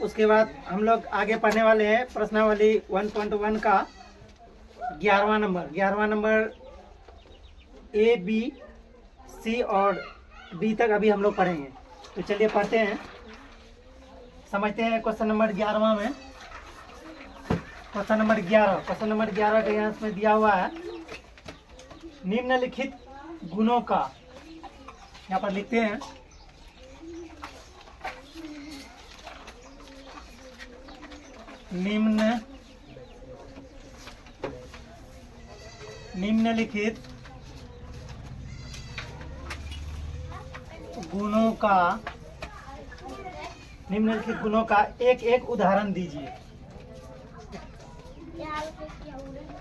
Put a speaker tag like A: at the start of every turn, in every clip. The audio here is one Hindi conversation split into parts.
A: उसके बाद हम लोग आगे पढ़ने वाले हैं प्रश्नावली 1.1 का 11वां नंबर ए बी सी और डी तक अभी हम लोग पढ़ेंगे। तो चलिए पढ़ते हैं, समझते हैं क्वेश्चन नंबर 11वां में। क्वेश्चन नंबर 11 का यहाँ इसमें दिया हुआ है निम्नलिखित गुणों का, यहाँ पर लिखते हैं निम्नलिखित गुणों का एक एक उदाहरण दीजिए।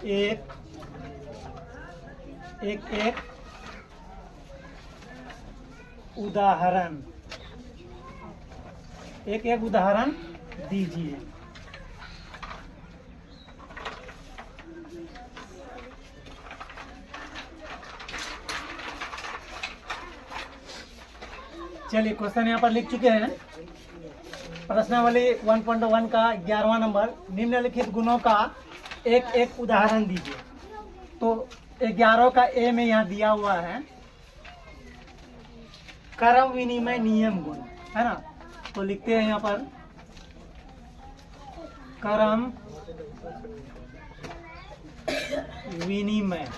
A: एक उदाहरण दीजिए। चलिए क्वेश्चन यहाँ पर लिख चुके हैं। प्रश्नावली 1.1 का 11वां नंबर, निम्नलिखित गुणों का एक एक उदाहरण दीजिए। तो 11 का ए में यहाँ दिया हुआ है कर्म विनिमय नियम गुण, है ना। तो लिखते हैं यहाँ पर कर्म विनिमय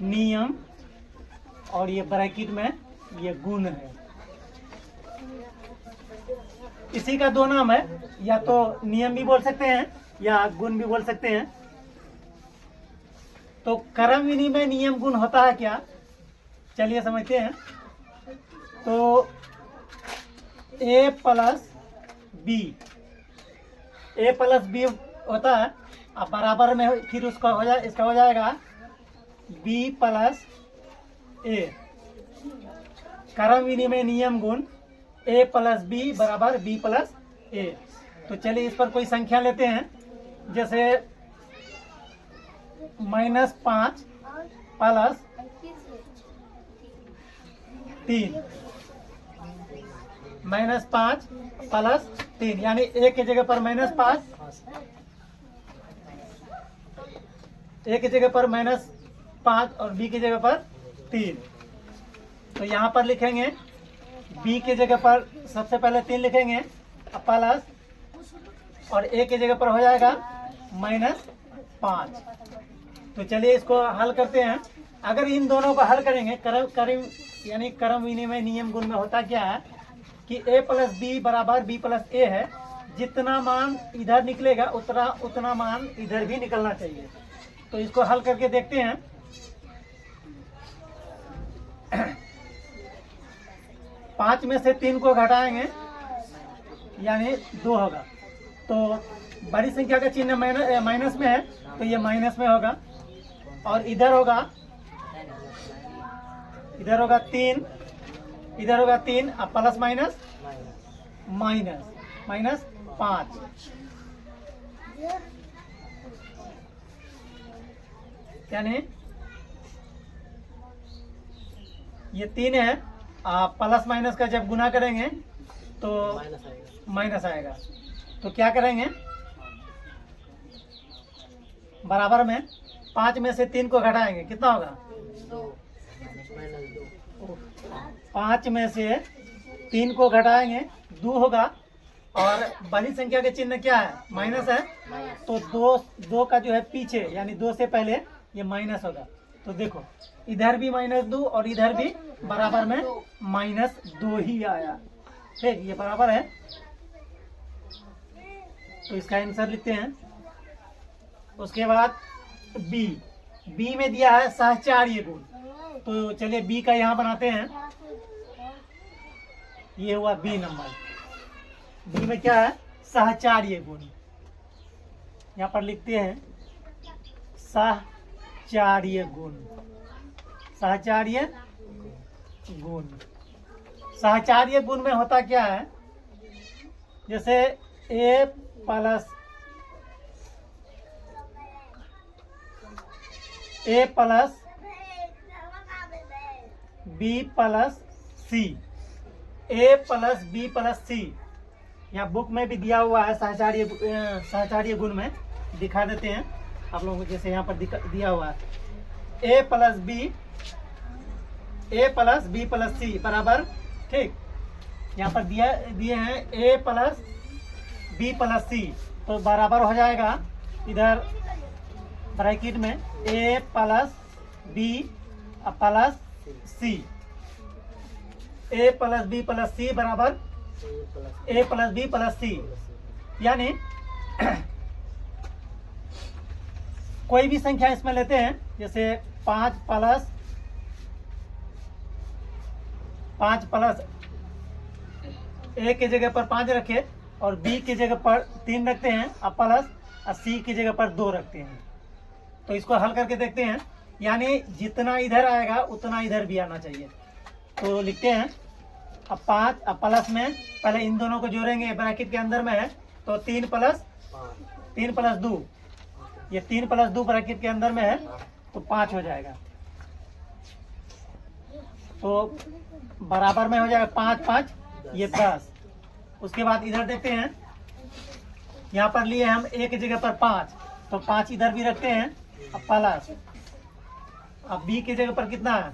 A: नियम, और ये ब्रैकेट में ये गुण है। इसी का दो नाम है, या तो नियम भी बोल सकते हैं या गुण भी बोल सकते हैं। तो कर्म विनिमय नियम गुण होता है क्या, चलिए समझते हैं। तो ए प्लस बी होता है, अब बराबर में फिर इसका हो जाएगा बी प्लस ए। कर्म विनिमय नियम गुण ए प्लस बी बराबर बी प्लस ए। तो चलिए इस पर कोई संख्या लेते हैं, जैसे -5 प्लस 3, -5 प्लस 3, यानी ए की जगह पर -5, ए की जगह पर -5 और बी की जगह पर 3। तो यहाँ पर लिखेंगे बी की जगह पर सबसे पहले 3 लिखेंगे प्लस, और ए की जगह पर हो जाएगा -5। तो चलिए इसको हल करते हैं। अगर इन दोनों को हल करेंगे, यानी कर्म विनिमय नियम गुण में होता क्या है कि a प्लस बी बराबर b प्लस ए है। जितना मान इधर निकलेगा उतना मान इधर भी निकलना चाहिए। तो इसको हल करके देखते हैं। 5 में से 3 को घटाएंगे यानी 2 होगा। तो बड़ी संख्या का चिन्ह माइनस में है, तो ये माइनस में होगा। और इधर होगा 3, इधर होगा 3, अब प्लस माइनस -5। यानी ये 3 है, आप प्लस माइनस का जब गुना करेंगे तो माइनस आएगा। तो क्या करेंगे, बराबर में 5 में से 3 को घटाएंगे, कितना होगा 5 में से 3 को घटाएंगे 2 होगा। और बड़ी संख्या के चिन्ह क्या है, माइनस है। तो 2 का जो है पीछे, यानी 2 से पहले ये माइनस होगा। तो देखो इधर भी -2 और इधर भी बराबर में -2 ही आया। ठीक, ये बराबर है। तो इसका आंसर लिखते हैं। उसके बाद बी में दिया है सहचार्य गुण। तो चलिए बी का यहाँ बनाते हैं। ये हुआ बी नंबर। बी में क्या है, सहचार्य गुण। यहाँ पर लिखते हैं सहचार्य गुण। सहचार्य गुण में होता क्या है, जैसे ए प्लस बी प्लस सी, ए प्लस बी प्लस सी। यहाँ बुक में भी दिया हुआ है सहचार्य गुण में, दिखा देते हैं आप लोगों को। जैसे यहाँ पर दिया हुआ है ए प्लस बी प्लस सी बराबर, ठीक। यहाँ पर दिए हैं ए प्लस बी प्लस सी, तो बराबर हो जाएगा इधर ब्रैकेट में ए प्लस बी प्लस सी, ए प्लस बी प्लस सी बराबर ए प्लस बी प्लस सी। यानी कोई भी संख्या इसमें लेते हैं, जैसे 5 प्लस ए की जगह पर 5 रखे और बी की जगह पर 3 रखते हैं और प्लस और सी की जगह पर 2 रखते हैं। तो इसको हल करके देखते हैं, यानी जितना इधर आएगा उतना इधर भी आना चाहिए। तो लिखते हैं अब 5, अब प्लस में पहले इन दोनों को जोड़ेंगे, ब्रैकेट के अंदर में है तो 3 प्लस 2, ये 3 प्लस 2 ब्रैकेट के अंदर में है तो 5 हो जाएगा। तो बराबर में हो जाएगा 5 5 ये 10। उसके बाद इधर देखते हैं, यहाँ पर लिए हम ए की जगह पर 5, तो 5 इधर भी रखते हैं अब प्लस, अब बी की जगह पर कितना है,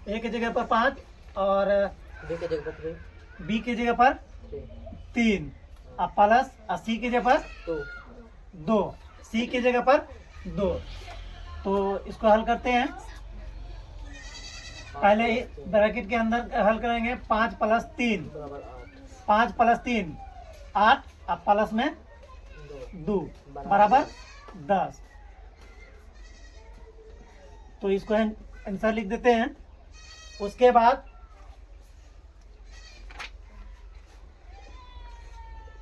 A: ए की जगह पर 5 और बी की जगह पर 3, अब प्लस और सी की जगह पर 2, सी की जगह पर 2। तो इसको हल करते हैं, पहले ब्रैकेट के अंदर हल करेंगे 5 प्लस 3, 5 प्लस 3 8, अब प्लस में 2 बराबर 10। तो इसको आंसर लिख देते हैं। उसके बाद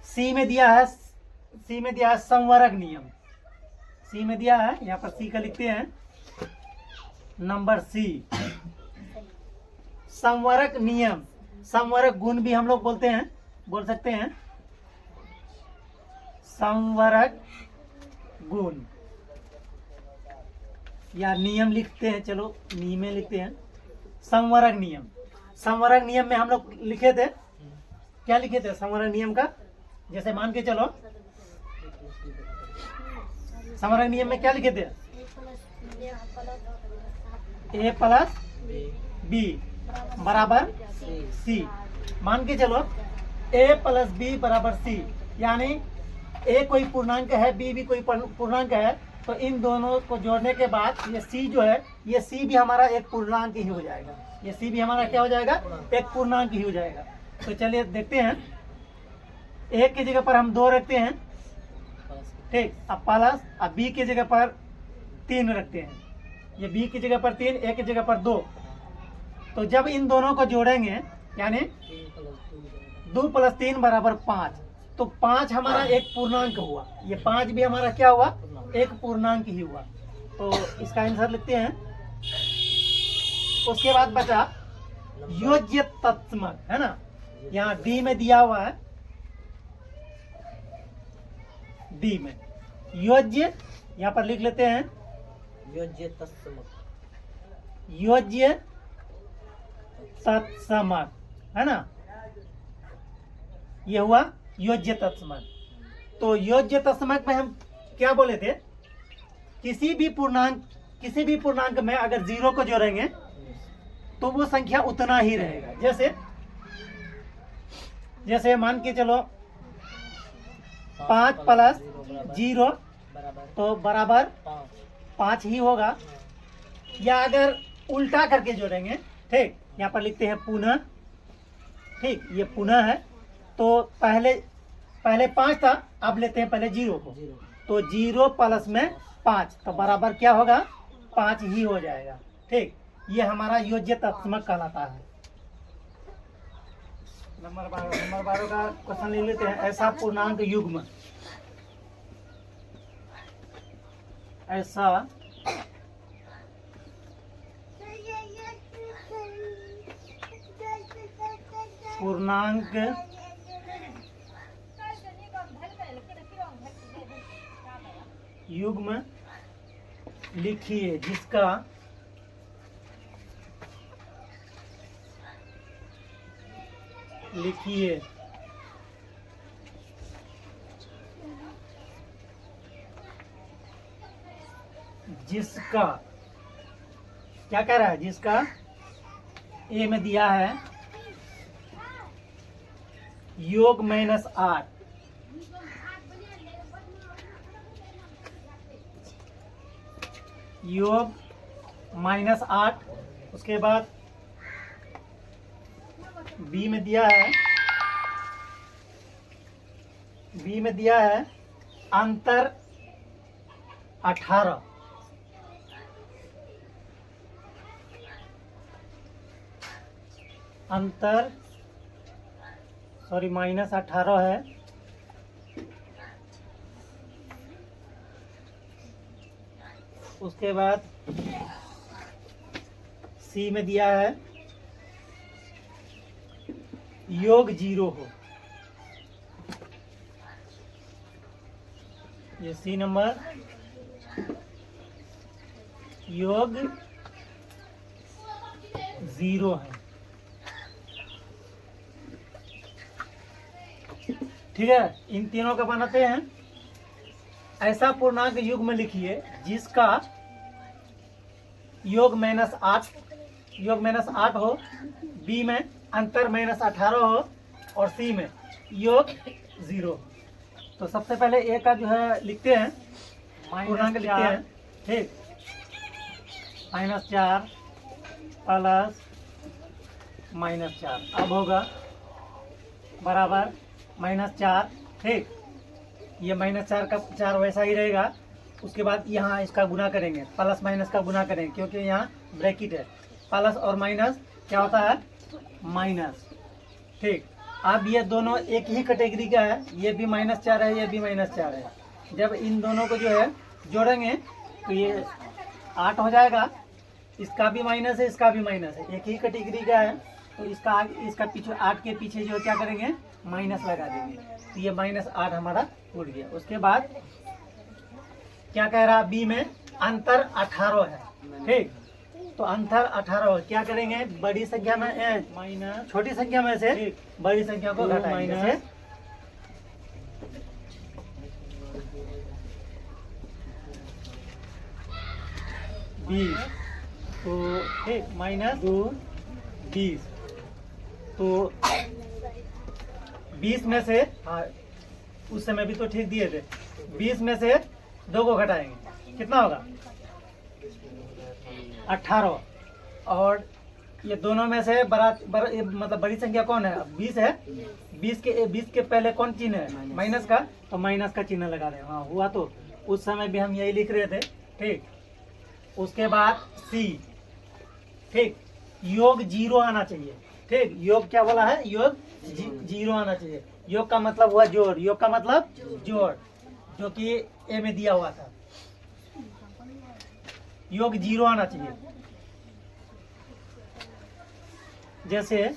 A: सी में दिया है संवरक नियम, सी में दिया है, यहाँ पर सी का लिखते हैं नंबर सी, संवरक नियम, संवरक गुण भी हम लोग बोल सकते हैं संवरक गुण या नियम लिखते हैं, चलो नियम लिखते हैं। संवरक नियम में हम लोग लिखे थे, क्या लिखे थे संवरक नियम का, जैसे मान के चलो संवरक नियम में क्या लिखे थे, ए प्लस बी बराबर सी। मान के चलो ए प्लस बी बराबर सी, यानी ए कोई पूर्णांक है, बी भी कोई पूर्णांक है, तो इन दोनों को जोड़ने के बाद ये सी जो है, ये सी भी हमारा एक पूर्णांक ही हो जाएगा, ये सी भी हमारा क्या हो जाएगा, एक पूर्णांक ही हो जाएगा। तो चलिए देखते हैं, ए की जगह पर हम 2 रखते हैं, ठीक, अब प्लस, अब बी की जगह पर 3 रखते हैं, ये बी की जगह पर 3, ए की जगह पर 2। तो जब इन दोनों को जोड़ेंगे यानी 2 प्लस 3 बराबर 5, तो 5 हमारा एक पूर्णांक हुआ, ये 5 भी हमारा क्या हुआ, एक पूर्णांक ही हुआ। तो इसका आंसर लिखते हैं। उसके बाद बचा योज्य तत्समक, है ना, यहाँ डी में दिया हुआ है, डी में योज्य, यहाँ पर लिख लेते हैं योज्य तत्समक, है ना, ये हुआ योज्य तत्समक। तो योज्य तत्समक में हम क्या बोले थे, किसी भी पूर्णांक में अगर 0 को जोड़ेंगे तो वो संख्या उतना ही रहेगा। जैसे मान के चलो 5 प्लस 0 तो बराबर 5 ही होगा, या अगर उल्टा करके जोड़ेंगे, ठीक, यहाँ पर लिखते हैं पुनः, ठीक, ये पुनः है, तो पहले 5 था, अब लेते हैं पहले 0 को, तो 0 प्लस में 5 तो बराबर क्या होगा, 5 ही हो जाएगा, ठीक। ये हमारा योज्य तत्समक कहलाता है। नंबर 12 का क्वेश्चन ले लेते हैं। ऐसा पूर्णांक युग्म, ऐसा पूर्णांक युग्म लिखिए जिसका लिखिए जिसका क्या कह रहा है, जिसका ए में दिया है योग -8, योग -8। उसके बाद बी में दिया है अंतर 18, अंतर -18 है। उसके बाद सी में दिया है योग 0 हो। ये सी नंबर योग 0 है। ठीक है, इन तीनों का बनाते हैं। ऐसा पूर्णांक युग्म लिखिए जिसका योग -8 हो, बी में अंतर -18 हो और सी में योग 0। तो सबसे पहले ए का जो है लिखते हैं, पूर्णांक लिखते हैं। ठीक, -4 प्लस -4 अब होगा बराबर -4। ठीक, ये -4 का 4 वैसा ही रहेगा। उसके बाद यहाँ इसका गुना करेंगे, प्लस माइनस का गुना करेंगे, क्योंकि यहाँ ब्रैकेट है। प्लस और माइनस क्या होता है, माइनस। ठीक, अब ये दोनों एक ही कैटेगरी का है, ये भी -4 है, ये भी -4 है। जब इन दोनों को जो है जोड़ेंगे तो ये 8 हो जाएगा। इसका भी माइनस है, इसका भी माइनस है, एक ही कैटेगरी का है। तो इसका पीछे 8 के पीछे जो क्या करेंगे, माइनस लगा देंगे। तो ये -8 हमारा उड़ गया। उसके बाद क्या कह रहा, बी में अंतर 18 है। ठीक, तो अंतर 18 क्या करेंगे, बड़ी संख्या में माइनस छोटी संख्या में से बड़ी संख्या को घटाएंगे। 20, तो ठीक -2 20। तो 20 में से, हाँ उस समय भी तो ठीक दिए थे, 20 में से 2 को घटाएंगे, कितना होगा 18। और ये दोनों में से मतलब बड़ी संख्या कौन है, 20 है। 20 के पहले कौन चिन्ह है, माइनस का, तो माइनस का चिन्ह लगा रहे हैं। हाँ हुआ, तो उस समय भी हम यही लिख रहे थे। ठीक, उसके बाद सी। ठीक, योग 0 आना चाहिए। ठीक, योग क्या बोला है, योग 0 आना चाहिए। योग का मतलब हुआ जोड़, योग का मतलब जोड़, जो कि ए में दिया हुआ था। योग 0 आना चाहिए। जैसे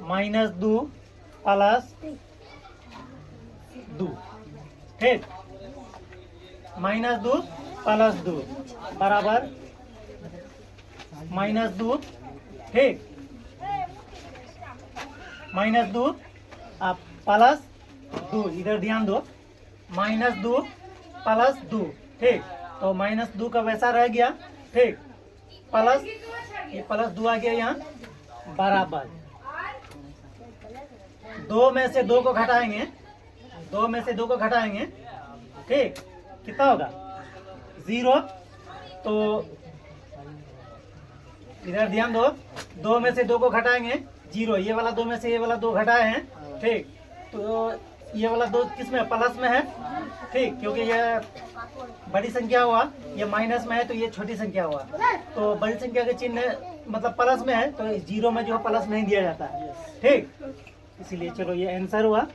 A: -2 प्लस 2। ठीक, -2 प्लस 2 बराबर -2। ठीक, -2 प्लस 2, इधर ध्यान दो, -2 प्लस 2। ठीक, तो -2 का वैसा रह गया। ठीक, प्लस ये +2 आ गया यहाँ, बराबर 2 में से 2 को घटाएंगे, 2 में से 2 को घटाएंगे। ठीक, कितना होगा 0। तो इधर ध्यान दो, 2 में से 2 को घटाएंगे 0। ये वाला 2 में से ये वाला 2 घटाए हैं। ठीक, तो ये वाला 2 किस में, प्लस में है। ठीक, क्योंकि ये बड़ी संख्या हुआ, ये माइनस में है, तो ये छोटी संख्या हुआ। तो बड़ी संख्या के चिन्ह मतलब प्लस में है, तो 0 में जो प्लस नहीं दिया जाता है। ठीक, इसीलिए चलो ये आंसर हुआ।